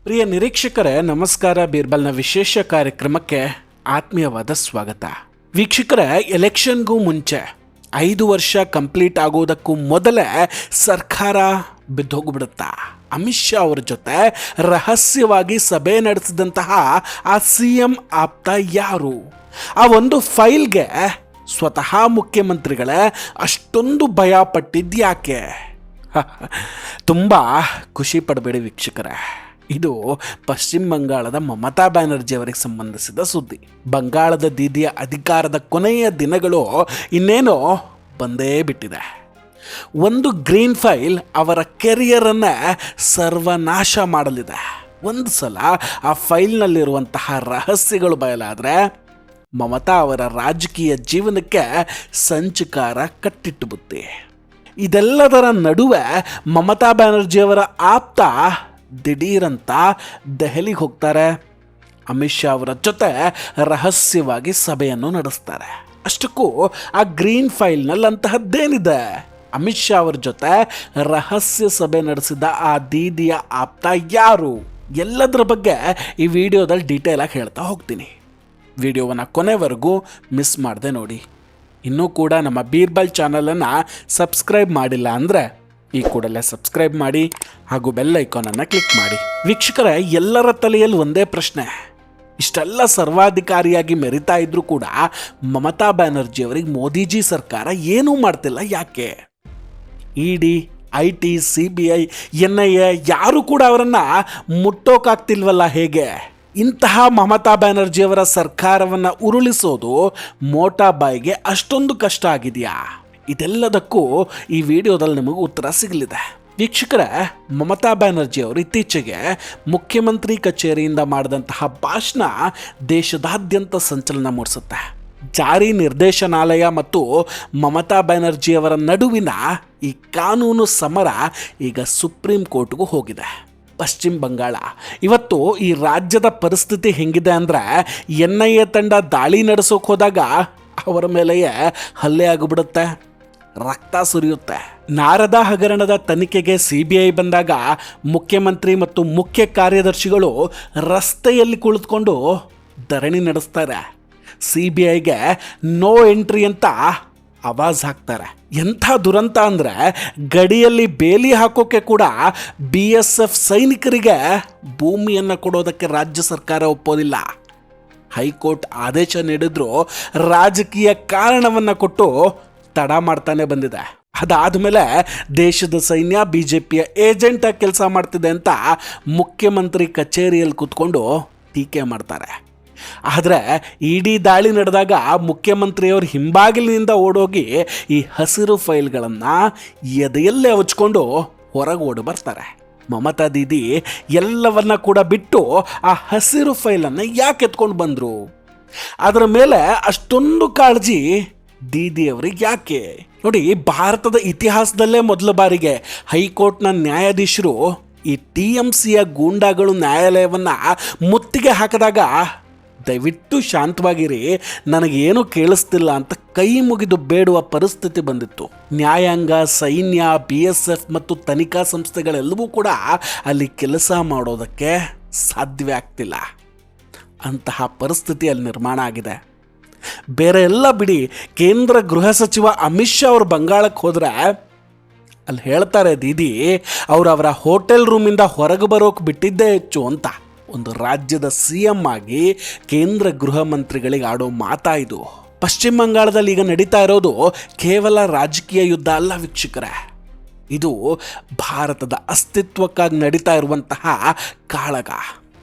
ಪ್ರಿಯ ನಿರೀಕ್ಷಕರೇ, ನಮಸ್ಕಾರ. ಬೀರ್ಬಲ್ನ ವಿಶೇಷ ಕಾರ್ಯಕ್ರಮಕ್ಕೆ ಆತ್ಮೀಯವಾದ ಸ್ವಾಗತ. ವೀಕ್ಷಕರೇ, ಎಲೆಕ್ಷನ್ಗೂ ಮುಂಚೆ 5 ವರ್ಷ ಕಂಪ್ಲೀಟ್ ಆಗೋದಕ್ಕೂ ಮೊದಲೇ ಸರ್ಕಾರ ಬಿದ್ದೋಗ್ಬಿಡುತ್ತಾ? ಅಮಿತ್ ಶಾ ಅವರ ಜೊತೆ ರಹಸ್ಯವಾಗಿ ಸಭೆ ನಡೆಸಿದಂತಹ ಆ CM ಆಪ್ತ ಯಾರು? ಆ ಒಂದು ಫೈಲ್ಗೆ ಸ್ವತಃ ಮುಖ್ಯಮಂತ್ರಿಗಳೇ ಅಷ್ಟೊಂದು ಭಯ ಪಟ್ಟಿದ್ಯಾಕೆ? ತುಂಬ ಖುಷಿ ಪಡಬೇಡಿ ವೀಕ್ಷಕರೇ, ಇದು ಪಶ್ಚಿಮ ಬಂಗಾಳದ ಮಮತಾ ಬ್ಯಾನರ್ಜಿ ಅವರಿಗೆ ಸಂಬಂಧಿಸಿದ ಸುದ್ದಿ. ಬಂಗಾಳದ ದೀದಿಯ ಅಧಿಕಾರದ ಕೊನೆಯ ದಿನಗಳು ಇನ್ನೇನೋ ಬಂದೇ ಬಿಟ್ಟಿದೆ. ಒಂದು ಗ್ರೀನ್ ಫೈಲ್ ಅವರ ಕೆರಿಯರನ್ನೇ ಸರ್ವನಾಶ ಮಾಡಲಿದೆ. ಒಂದು ಸಲ ಆ ಫೈಲ್ನಲ್ಲಿರುವಂತಹ ರಹಸ್ಯಗಳು ಬಯಲಾದರೆ ಮಮತಾ ಅವರ ರಾಜಕೀಯ ಜೀವನಕ್ಕೆ ಸಂಚಕಾರ ಕಟ್ಟಿಟ್ಟು ಬುತ್ತಿ. ಇದೆಲ್ಲದರ ನಡುವೆ ಮಮತಾ ಬ್ಯಾನರ್ಜಿಯವರ ಆಪ್ತ ದಿಢೀರಂತ ದೆಹಲಿಗೆ ಹೋಗ್ತಾರೆ. ಅಮಿತ್ ಶಾ ಅವರ ಜೊತೆ ರಹಸ್ಯವಾಗಿ ಸಭೆಯನ್ನು ನಡೆಸ್ತಾರೆ. ಅಷ್ಟಕ್ಕೂ ಆ ಗ್ರೀನ್ ಫೈಲ್ನಲ್ಲಿ ಅಂತಹದ್ದೇನಿದೆ? ಅಮಿತ್ ಶಾ ಅವರ ಜೊತೆ ರಹಸ್ಯ ಸಭೆ ನಡೆಸಿದ ಆ ದೀದಿಯ ಆಪ್ತ ಯಾರು? ಎಲ್ಲದರ ಬಗ್ಗೆ ಈ ವಿಡಿಯೋದಲ್ಲಿ ಡೀಟೇಲ್ ಆಗಿ ಹೇಳ್ತಾ ಹೋಗ್ತೀನಿ. ವಿಡಿಯೋವನ್ನು ಕೊನೆವರೆಗೂ ಮಿಸ್ ಮಾಡದೆ ನೋಡಿ. ಇನ್ನೂ ಕೂಡ ನಮ್ಮ ಬೀರ್ಬಲ್ ಚಾನಲನ್ನು ಸಬ್ಸ್ಕ್ರೈಬ್ ಮಾಡಿಲ್ಲ ಅಂದರೆ ಈ ಕೂಡಲೇ ಸಬ್ಸ್ಕ್ರೈಬ್ ಮಾಡಿ ಹಾಗೂ ಬೆಲ್ ಐಕಾನನ್ನು ಕ್ಲಿಕ್ ಮಾಡಿ. ವೀಕ್ಷಕರೇ, ಎಲ್ಲರ ತಲೆಯಲ್ಲಿ ಒಂದೇ ಪ್ರಶ್ನೆ. ಇಷ್ಟೆಲ್ಲ ಸರ್ವಾಧಿಕಾರಿಯಾಗಿ ಮೆರಿತಾ ಇದ್ರೂ ಕೂಡ ಮಮತಾ ಬ್ಯಾನರ್ಜಿ ಅವರಿಗೆ ಮೋದಿಜಿ ಸರ್ಕಾರ ಏನೂ ಮಾಡ್ತಿಲ್ಲ, ಯಾಕೆ? ED, IT, CBI, NIA ಯಾರು ಕೂಡ ಅವರನ್ನು ಮುಟ್ಟೋಕಾಗ್ತಿಲ್ವಲ್ಲ, ಹೇಗೆ? ಇಂತಹ ಮಮತಾ ಬ್ಯಾನರ್ಜಿಯವರ ಸರ್ಕಾರವನ್ನು ಉರುಳಿಸೋದು ಮೋಟಾಬಾಯಿಗೆ ಅಷ್ಟೊಂದು ಕಷ್ಟ ಆಗಿದೆಯಾ? ಇದೆಲ್ಲದಕ್ಕೂ ಈ ವಿಡಿಯೋದಲ್ಲಿ ನಿಮಗೆ ಉತ್ತರ ಸಿಗಲಿದೆ. ವೀಕ್ಷಕರೇ, ಮಮತಾ ಬ್ಯಾನರ್ಜಿ ಅವರು ಇತ್ತೀಚೆಗೆ ಮುಖ್ಯಮಂತ್ರಿ ಕಚೇರಿಯಿಂದ ಮಾಡಿದಂತಹ ಭಾಷಣ ದೇಶದಾದ್ಯಂತ ಸಂಚಲನ ಮೂಡಿಸುತ್ತೆ. ಜಾರಿ ನಿರ್ದೇಶನಾಲಯ ಮತ್ತು ಮಮತಾ ಬ್ಯಾನರ್ಜಿಯವರ ನಡುವಿನ ಈ ಕಾನೂನು ಸಮರ ಈಗ ಸುಪ್ರೀಂ ಕೋರ್ಟ್ಗೂ ಹೋಗಿದೆ. ಪಶ್ಚಿಮ ಬಂಗಾಳ ಇವತ್ತು ಈ ರಾಜ್ಯದ ಪರಿಸ್ಥಿತಿ ಹೆಂಗಿದೆ ಅಂದರೆ, NIA ತಂಡ ದಾಳಿ ನಡೆಸೋಕೆ ಹೋದಾಗ ಅವರ ಮೇಲೆಯೇ ಹಲ್ಲೆ ಆಗಿಬಿಡುತ್ತೆ, ರಕ್ತ ಸುರಿಯುತ್ತೆ. ನಾರದಾ ಹಗರಣದ ತನಿಖೆಗೆ CBI ಬಂದಾಗ ಮುಖ್ಯಮಂತ್ರಿ ಮತ್ತು ಮುಖ್ಯ ಕಾರ್ಯದರ್ಶಿಗಳು ರಸ್ತೆಯಲ್ಲಿ ಕುಳಿತುಕೊಂಡು ಧರಣಿ ನಡೆಸ್ತಾರೆ. CBIಗೆ ನೋ ಎಂಟ್ರಿ ಅಂತ ಆವಾಜ್ ಹಾಕ್ತಾರೆ. ಎಂಥ ದುರಂತ ಅಂದರೆ, ಗಡಿಯಲ್ಲಿ ಬೇಲಿ ಹಾಕೋಕೆ ಕೂಡ BSF ಸೈನಿಕರಿಗೆ ಭೂಮಿಯನ್ನು ಕೊಡೋದಕ್ಕೆ ರಾಜ್ಯ ಸರ್ಕಾರ ಒಪ್ಪೋದಿಲ್ಲ. ಹೈಕೋರ್ಟ್ ಆದೇಶ ನೀಡಿದ್ರು ರಾಜಕೀಯ ಕಾರಣವನ್ನು ಕೊಟ್ಟು ತಡ ಮಾಡ್ತಾನೆ ಬಂದಿದೆ. ಅದಾದಮೇಲೆ ದೇಶದ ಸೈನ್ಯ BJPಯ ಏಜೆಂಟಾಗಿ ಕೆಲಸ ಮಾಡ್ತಿದೆ ಅಂತ ಮುಖ್ಯಮಂತ್ರಿ ಕಚೇರಿಯಲ್ಲಿ ಕೂತ್ಕೊಂಡು ಟೀಕೆ ಮಾಡ್ತಾರೆ. ಆದರೆ ED ದಾಳಿ ನಡೆದಾಗ ಮುಖ್ಯಮಂತ್ರಿಯವರು ಹಿಂಬಾಗಿಲಿನಿಂದ ಓಡೋಗಿ ಈ ಹಸಿರು ಫೈಲ್ಗಳನ್ನು ಎದೆಯಲ್ಲೇ ಹಚ್ಕೊಂಡು ಹೊರಗೆ ಓಡಿ ಬರ್ತಾರೆ. ಮಮತಾ ದೀದಿ ಎಲ್ಲವನ್ನ ಕೂಡ ಬಿಟ್ಟು ಆ ಹಸಿರು ಫೈಲನ್ನು ಯಾಕೆ ಎತ್ಕೊಂಡು ಬಂದರು? ಅದರ ಮೇಲೆ ಅಷ್ಟೊಂದು ಕಾಳಜಿ ದೀದಿಯವರಿಗೆ ಯಾಕೆ? ನೋಡಿ, ಭಾರತದ ಇತಿಹಾಸದಲ್ಲೇ ಮೊದಲ ಬಾರಿಗೆ ಹೈಕೋರ್ಟ್ನ ನ್ಯಾಯಾಧೀಶರು ಈ TMCಯ ಗೂಂಡಾಗಳು ನ್ಯಾಯಾಲಯವನ್ನು ಮುತ್ತಿಗೆ ಹಾಕಿದಾಗ ದಯವಿಟ್ಟು ಶಾಂತವಾಗಿರಿ, ನನಗೇನು ಕೇಳಿಸ್ತಿಲ್ಲ ಅಂತ ಕೈ ಮುಗಿದು ಬೇಡುವ ಪರಿಸ್ಥಿತಿ ಬಂದಿತ್ತು. ನ್ಯಾಯಾಂಗ, ಸೈನ್ಯ, BSF ಮತ್ತು ತನಿಖಾ ಸಂಸ್ಥೆಗಳೆಲ್ಲವೂ ಕೂಡ ಅಲ್ಲಿ ಕೆಲಸ ಮಾಡೋದಕ್ಕೆ ಸಾಧ್ಯವೇ ಆಗ್ತಿಲ್ಲ. ಅಂತಹ ಪರಿಸ್ಥಿತಿ ಅಲ್ಲಿ ನಿರ್ಮಾಣ ಆಗಿದೆ. ಬೇರೆ ಎಲ್ಲ ಬಿಡಿ, ಕೇಂದ್ರ ಗೃಹ ಸಚಿವ ಅಮಿತ್ ಶಾ ಅವರು ಬಂಗಾಳಕ್ಕೆ ಹೋದರೆ ಅಲ್ಲಿ ಹೇಳ್ತಾರೆ ದೀದಿ ಅವರ ಹೋಟೆಲ್ ರೂಮಿಂದ ಹೊರಗೆ ಬರೋಕೆ ಬಿಟ್ಟಿದ್ದೇ ಹೆಚ್ಚು ಅಂತ. ಒಂದು ರಾಜ್ಯದ CM ಆಗಿ ಕೇಂದ್ರ ಗೃಹ ಮಂತ್ರಿಗಳಿಗೆ ಆಡೋ ಮಾತಾ ಇದು? ಪಶ್ಚಿಮ ಬಂಗಾಳದಲ್ಲಿ ಈಗ ನಡೀತಾ ಇರೋದು ಕೇವಲ ರಾಜಕೀಯ ಯುದ್ಧ ಅಲ್ಲ ವೀಕ್ಷಕರೇ, ಇದು ಭಾರತದ ಅಸ್ತಿತ್ವಕ್ಕಾಗಿ ನಡೀತಾ ಇರುವಂತಹ ಕಾಳಗ.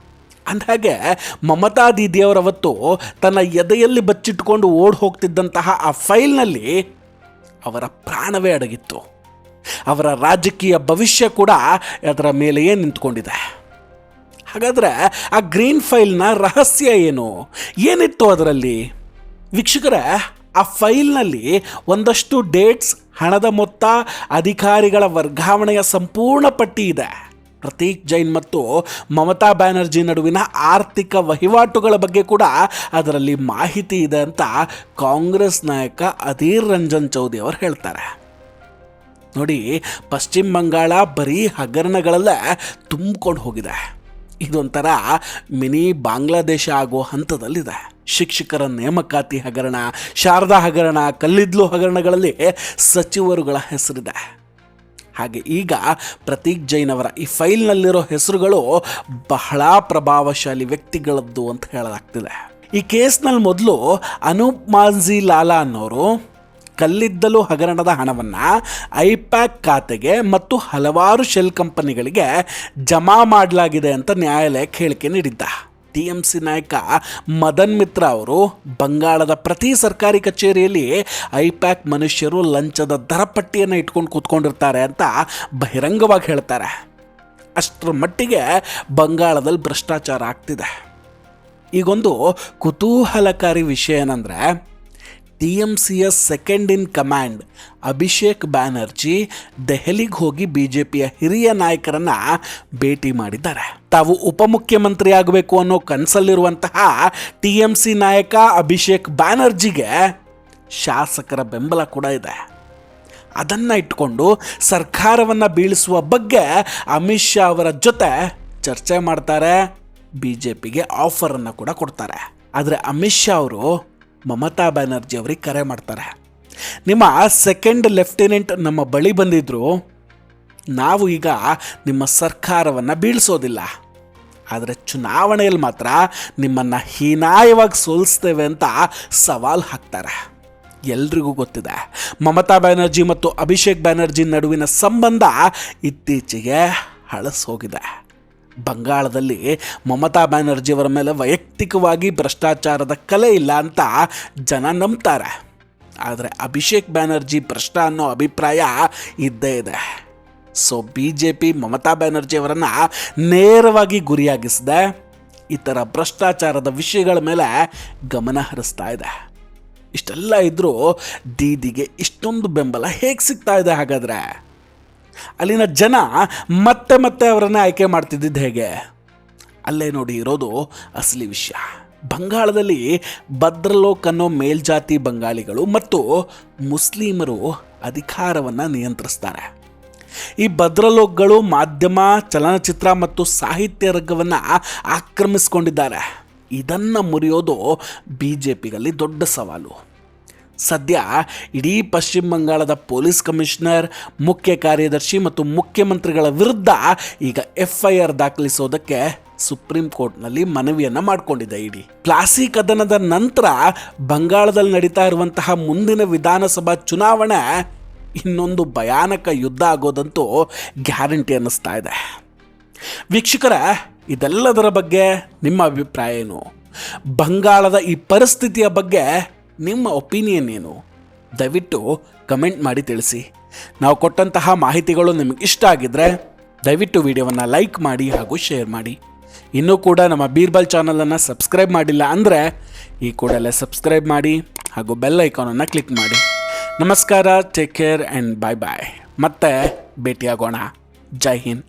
ಅಂದಹಾಗೆ ಮಮತಾ ದೀದಿಯವರವತ್ತು ತನ್ನ ಎದೆಯಲ್ಲಿ ಬಚ್ಚಿಟ್ಕೊಂಡು ಓಡಿ ಹೋಗ್ತಿದ್ದಂತಹ ಆ ಫೈಲ್ನಲ್ಲಿ ಅವರ ಪ್ರಾಣವೇ ಅಡಗಿತ್ತು. ಅವರ ರಾಜಕೀಯ ಭವಿಷ್ಯ ಕೂಡ ಅದರ ಮೇಲೆಯೇ ನಿಂತ್ಕೊಂಡಿದೆ. ಹಾಗಾದರೆ ಆ ಗ್ರೀನ್ ಫೈಲ್ನ ರಹಸ್ಯ ಏನಿತ್ತು ಅದರಲ್ಲಿ? ವೀಕ್ಷಕರೇ, ಆ ಫೈಲ್ನಲ್ಲಿ ಒಂದಷ್ಟು ಡೇಟ್ಸ್, ಹಣದ ಮೊತ್ತ, ಅಧಿಕಾರಿಗಳ ವರ್ಗಾವಣೆಯ ಸಂಪೂರ್ಣ ಪಟ್ಟಿ ಇದೆ. ಪ್ರತೀಕ್ ಜೈನ್ ಮತ್ತು ಮಮತಾ ಬ್ಯಾನರ್ಜಿ ನಡುವಿನ ಆರ್ಥಿಕ ವಹಿವಾಟುಗಳ ಬಗ್ಗೆ ಕೂಡ ಅದರಲ್ಲಿ ಮಾಹಿತಿ ಇದೆ ಅಂತ ಕಾಂಗ್ರೆಸ್ ನಾಯಕ ಅಧೀರ್ ರಂಜನ್ ಚೌಧರಿ ಅವರು ಹೇಳ್ತಾರೆ. ನೋಡಿ, ಪಶ್ಚಿಮ ಬಂಗಾಳ ಬರೀ ಹಗರಣಗಳಲ್ಲೇ ತುಂಬಿಕೊಂಡು ಹೋಗಿದೆ. ಇದೊಂಥರ ಮಿನಿ ಬಾಂಗ್ಲಾದೇಶ ಆಗೋ ಹಂತದಲ್ಲಿದೆ. ಶಿಕ್ಷಕರ ನೇಮಕಾತಿ ಹಗರಣ, ಶಾರದಾ ಹಗರಣ, ಕಲ್ಲಿದ್ಲು ಹಗರಣಗಳಲ್ಲಿ ಸಚಿವರುಗಳ ಹೆಸರಿದೆ. ಹಾಗೆ ಈಗ ಪ್ರತೀಕ್ ಜೈನ್ ಅವರ ಈ ಫೈಲ್ನಲ್ಲಿರೋ ಹೆಸರುಗಳು ಬಹಳ ಪ್ರಭಾವಶಾಲಿ ವ್ಯಕ್ತಿಗಳದ್ದು ಅಂತ ಹೇಳಲಾಗ್ತಿದೆ. ಈ ಕೇಸ್ನಲ್ಲಿ ಮೊದಲು ಅನೂಪ್ ಮಾಂಝಿ ಲಾಲಾ ಅನ್ನೋರು ಕಲ್ಲಿದ್ದಲು ಹಗರಣದ ಹಣವನ್ನು ಐಪ್ಯಾಕ್ ಖಾತೆಗೆ ಮತ್ತು ಹಲವಾರು ಶೆಲ್ ಕಂಪನಿಗಳಿಗೆ ಜಮಾ ಮಾಡಲಾಗಿದೆ ಅಂತ ನ್ಯಾಯಾಲಯಕ್ಕೆ ಹೇಳಿಕೆ ನೀಡಿದ್ದ. TMC ನಾಯಕ ಮದನ್ ಮಿತ್ರ ಅವರು ಬಂಗಾಳದ ಪ್ರತಿ ಸರ್ಕಾರಿ ಕಚೇರಿಯಲ್ಲಿ ಐಪ್ಯಾಕ್ ಮನುಷ್ಯರು ಲಂಚದ ದರಪಟ್ಟಿಯನ್ನು ಇಟ್ಕೊಂಡು ಕೂತ್ಕೊಂಡಿರ್ತಾರೆ ಅಂತ ಬಹಿರಂಗವಾಗಿ ಹೇಳ್ತಾರೆ. ಅಷ್ಟರ ಮಟ್ಟಿಗೆ ಬಂಗಾಳದಲ್ಲಿ ಭ್ರಷ್ಟಾಚಾರ ಆಗ್ತಿದೆ. ಈಗೊಂದು ಕುತೂಹಲಕಾರಿ ವಿಷಯ ಏನಂದರೆ, TMCಯ second in command Abhishek Banerjee ದೆಹಲಿಗೆ ಹೋಗಿ BJPಯ ಹಿರಿಯ ನಾಯಕರನ್ನ ಭೇಟಿ ಮಾಡಿದ್ದಾರೆ. ತಾವು ಉಪಮುಖ್ಯಮಂತ್ರಿ ಆಗಬೇಕು ಅನ್ನೋ ಕನಸಲ್ಲಿರುವಂತಹ TMC ನಾಯಕ ಅಭಿಷೇಕ್ ಬ್ಯಾನರ್ಜಿಗೆ ಶಾಸಕರ ಬೆಂಬಲ ಕೂಡ ಇದೆ. ಅದನ್ನು ಇಟ್ಕೊಂಡು ಸರ್ಕಾರವನ್ನು ಬೀಳಿಸುವ ಬಗ್ಗೆ ಅಮಿತ್ ಶಾ ಅವರ ಜೊತೆ ಚರ್ಚೆ ಮಾಡ್ತಾರೆ. BJPಗೆ ಆಫರನ್ನು ಕೂಡ ಕೊಡ್ತಾರೆ. ಆದರೆ ಅಮಿತ್ ಶಾ ಅವರು ಮಮತಾ ಬ್ಯಾನರ್ಜಿ ಅವರಿಗೆ ಕರೆ ಮಾಡ್ತಾರೆ. ನಿಮ್ಮ ಸೆಕೆಂಡ್ ಲೆಫ್ಟಿನೆಂಟ್ ನಮ್ಮ ಬಳಿ ಬಂದಿದ್ದರು, ನಾವು ಈಗ ನಿಮ್ಮ ಸರ್ಕಾರವನ್ನು ಬೀಳಿಸೋದಿಲ್ಲ, ಆದರೆ ಚುನಾವಣೆಯಲ್ಲಿ ಮಾತ್ರ ನಿಮ್ಮನ್ನು ಹೀನಾಯವಾಗಿ ಸೋಲಿಸ್ತೇವೆ ಅಂತ ಸವಾಲು ಹಾಕ್ತಾರೆ. ಎಲ್ರಿಗೂ ಗೊತ್ತಿದೆ, ಮಮತಾ ಬ್ಯಾನರ್ಜಿ ಮತ್ತು ಅಭಿಷೇಕ್ ಬ್ಯಾನರ್ಜಿ ನಡುವಿನ ಸಂಬಂಧ ಇತ್ತೀಚೆಗೆ ಹಳಸೋಗಿದೆ. ಬಂಗಾಳದಲ್ಲಿ ಮಮತಾ ಬ್ಯಾನರ್ಜಿಯವರ ಮೇಲೆ ವೈಯಕ್ತಿಕವಾಗಿ ಭ್ರಷ್ಟಾಚಾರದ ಕಲೆ ಇಲ್ಲ ಅಂತ ಜನ ನಂಬ್ತಾರೆ. ಆದರೆ ಅಭಿಷೇಕ್ ಬ್ಯಾನರ್ಜಿ ಭ್ರಷ್ಟ ಅನ್ನೋ ಅಭಿಪ್ರಾಯ ಇದ್ದೇ ಇದೆ. ಸೊ BJP ಮಮತಾ ಬ್ಯಾನರ್ಜಿಯವರನ್ನು ನೇರವಾಗಿ ಗುರಿಯಾಗಿಸದೆ ಇತರ ಭ್ರಷ್ಟಾಚಾರದ ವಿಷಯಗಳ ಮೇಲೆ ಗಮನ ಹರಿಸ್ತಾ ಇದೆ. ಇಷ್ಟೆಲ್ಲ ಇದ್ದರೂ ದೀದಿಗೆ ಇಷ್ಟೊಂದು ಬೆಂಬಲ ಹೇಗೆ ಸಿಗ್ತಾ ಇದೆ? ಹಾಗಾದರೆ ಅಲ್ಲಿನ ಜನ ಮತ್ತೆ ಮತ್ತೆ ಅವರನ್ನೇ ಆಯ್ಕೆ ಮಾಡ್ತಿದ್ದಿದ್ದು ಹೇಗೆ? ಅಲ್ಲೇ ನೋಡಿ ಇರೋದು ಅಸಲಿ ವಿಷಯ. ಬಂಗಾಳದಲ್ಲಿ ಭದ್ರಲೋಕ್ ಅನ್ನೋ ಮೇಲ್ಜಾತಿ ಬಂಗಾಳಿಗಳು ಮತ್ತು ಮುಸ್ಲಿಮರು ಅಧಿಕಾರವನ್ನು ನಿಯಂತ್ರಿಸ್ತಾರೆ. ಈ ಭದ್ರಲೋಕ್ಗಳು ಮಾಧ್ಯಮ, ಚಲನಚಿತ್ರ ಮತ್ತು ಸಾಹಿತ್ಯ ರಂಗವನ್ನು ಆಕ್ರಮಿಸಿಕೊಂಡಿದ್ದಾರೆ. ಇದನ್ನು ಮುರಿಯೋದು BJPಗಲ್ಲಿ ದೊಡ್ಡ ಸವಾಲು. ಸದ್ಯ ಇಡೀ ಪಶ್ಚಿಮ ಬಂಗಾಳದ ಪೊಲೀಸ್ ಕಮಿಷನರ್, ಮುಖ್ಯ ಕಾರ್ಯದರ್ಶಿ ಮತ್ತು ಮುಖ್ಯಮಂತ್ರಿಗಳ ವಿರುದ್ಧ ಈಗ FIR ದಾಖಲಿಸೋದಕ್ಕೆ ಸುಪ್ರೀಂ ಕೋರ್ಟ್ನಲ್ಲಿ ಮನವಿಯನ್ನು ಮಾಡಿಕೊಂಡಿದೆ ಇಡಿ. ಪ್ಲಾಸಿ ಕದನದ ನಂತರ ಬಂಗಾಳದಲ್ಲಿ ನಡೀತಾ ಇರುವಂತಹ ಮುಂದಿನ ವಿಧಾನಸಭಾ ಚುನಾವಣೆ ಇನ್ನೊಂದು ಭಯಾನಕ ಯುದ್ಧ ಆಗೋದಂತೂ ಗ್ಯಾರಂಟಿ ಅನ್ನಿಸ್ತಾ ಇದೆ. ವೀಕ್ಷಕರ, ಇದೆಲ್ಲದರ ಬಗ್ಗೆ ನಿಮ್ಮ ಅಭಿಪ್ರಾಯ ಏನು? ಬಂಗಾಳದ ಈ ಪರಿಸ್ಥಿತಿಯ ಬಗ್ಗೆ ನಿಮ್ಮ ಒಪಿನಿಯನ್ ಏನು? ದಯವಿಟ್ಟು ಕಮೆಂಟ್ ಮಾಡಿ ತಿಳಿಸಿ. ನಾವು ಕೊಟ್ಟಂತಹ ಮಾಹಿತಿಗಳು ನಿಮಗೆ ಇಷ್ಟ ಆಗಿದ್ದರೆ ದಯವಿಟ್ಟು ವಿಡಿಯೋವನ್ನು ಲೈಕ್ ಮಾಡಿ ಹಾಗೂ ಶೇರ್ ಮಾಡಿ. ಇನ್ನೂ ಕೂಡ ನಮ್ಮ ಬೀರ್ಬಲ್ ಚಾನಲನ್ನು ಸಬ್ಸ್ಕ್ರೈಬ್ ಮಾಡಿಲ್ಲ ಅಂದರೆ ಈ ಕೂಡಲೇ ಸಬ್ಸ್ಕ್ರೈಬ್ ಮಾಡಿ ಹಾಗೂ ಬೆಲ್ ಐಕಾನನ್ನು ಕ್ಲಿಕ್ ಮಾಡಿ. ನಮಸ್ಕಾರ, ಟೇಕ್ ಕೇರ್ ಆ್ಯಂಡ್ ಬಾಯ್ ಬಾಯ್. ಮತ್ತೆ ಭೇಟಿಯಾಗೋಣ. ಜೈ ಹಿಂದ್.